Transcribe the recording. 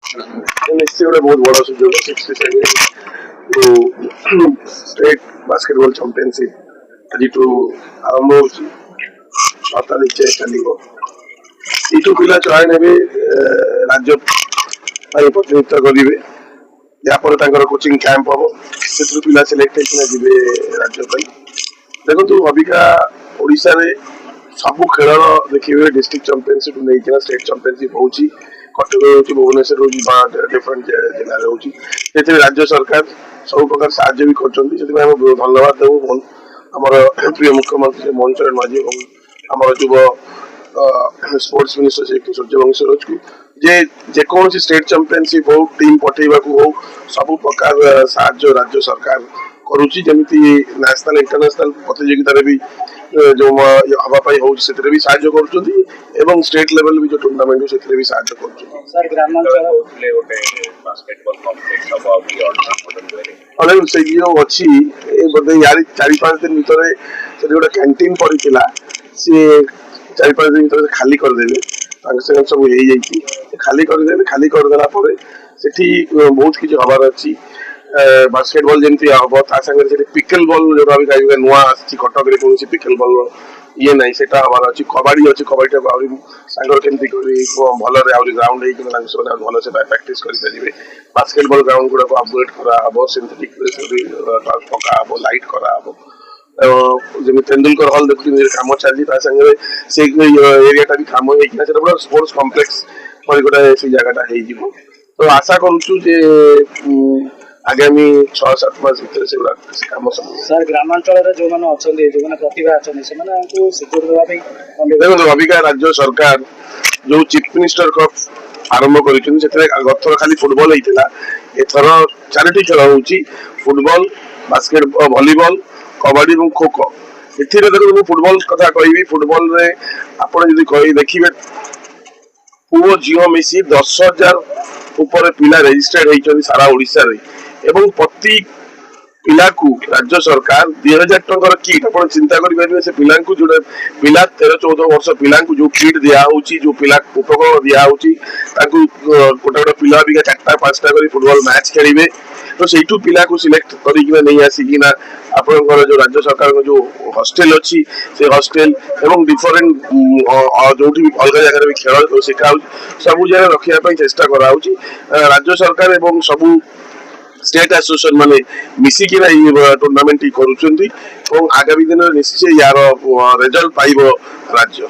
निश्चय गोटे बहुत बड़ा सुजोग 67 स्टेट बास्केटबॉल चैंपियनशिप आज आरंभ हो 6 तारीख जाए चलो यू पिला चयन हे राज्य प्रतिनिधित्व करेंगे यापर कोचिंग कैंप हम से पिला सिलेक्ट होते राज्य देखो अबिका ओडिशा रे सब खेल देखिए डिस्ट्रिक्ट चैंपियनशिप नहीं स्टेट चैंपियनशिप हो कटक हो भुवनेश्वर हो डिफरेंट जिले हो राज्य सरकार सब प्रकार साहाय्य भी कर धन्यवाद देव आमर प्रिय मुख्यमंत्री मोहन चरण माझी और युव स्पोर्ट्स मिनिस्टर श्री सूर्यवंशी रोज को जेकोसी स्टेट चैंपियनशिप हो टीम पठेवा हो सब प्रकार साहाय्य राज्य सरकार करुच्ची जमी नेशनल इंटरनेशनल प्रतियोगिता भी जो हवापाई हो भी साहाय्य कर स्टेट लेवल भी जो टूर्नामेंट से भी साहाय्य अच्छी बोधे यार 4-5 दिन भितर से गोटे कैंटीन पड़ा सी 4-5 दिन भर खाली करदे सब हो खाली करदे खाली करदेला बहुत किसी हबार अच्छी बास्केटबॉल जमी हम सागर पिकल बॉल जो नुआ कटक कौन पिकल बॉल ये ना से हमार अच्छी कबाड़ी अच्छी कबाड़ी सांगर केमती भल ग्राउंड भल से प्राक्ट करेंगे बास्केटबॉल ग्राउंड गुड़ाक अपग्रेड कराब सिंथेटिक पका लाइट कराब जमी तेंदुलकर हल देखुए कम चलती से एरिया भी कम हो स्पोर्ट्स कम्प्लेक्स पर गोटे से जगह हो तो आशा करुचु आगामी 6-7 मास भर से कम सब सर ग्रामांचल जो मैंने प्रतिभा देखो अबिका राज्य सरकार जो चीफ मिनिस्टर कप आरंभ कर खाली फुटबॉल होता एथर 4टी खेल हो फुटबॉल बास्केटबॉल वॉलीबॉल कबड्डी और खो खो ए देखो फुटबॉल कथा कहि फुटबॉल रे आपण यदि देखिए पुओ झील मिसी 10,000 ऊपर पिला रेजिस्टर्ड होती सारा ओडिशा रे एवं प्रति पिला को राज्य सरकार 2,000 टंकार किट आप चिंता करेंगे से पिला जो पिला 13-14 वर्ष पिला जो किट दिखाई जो पिला उपकरण दिखाई गोटे गोटे पिला भी 4-5टा कर फुटबॉल मैच खेलेंगे तो से पिला को सिलेक्ट कर नहीं आसिकिना आपंकर जो राज्य सरकार जो हॉस्टेल अच्छी से हॉस्टेल एवं डिफरेंट जो भी अलग जगह भी खेल शिखा सब जगह रखापी चेष्टा कराऊँगी राज्य सरकार एवं सबू स्टेट एसोसिएशन माने मिसिकिना टूर्नामेंट करुँच आगामी दिन निश्चय यार रिजल्ट पाइब राज्य।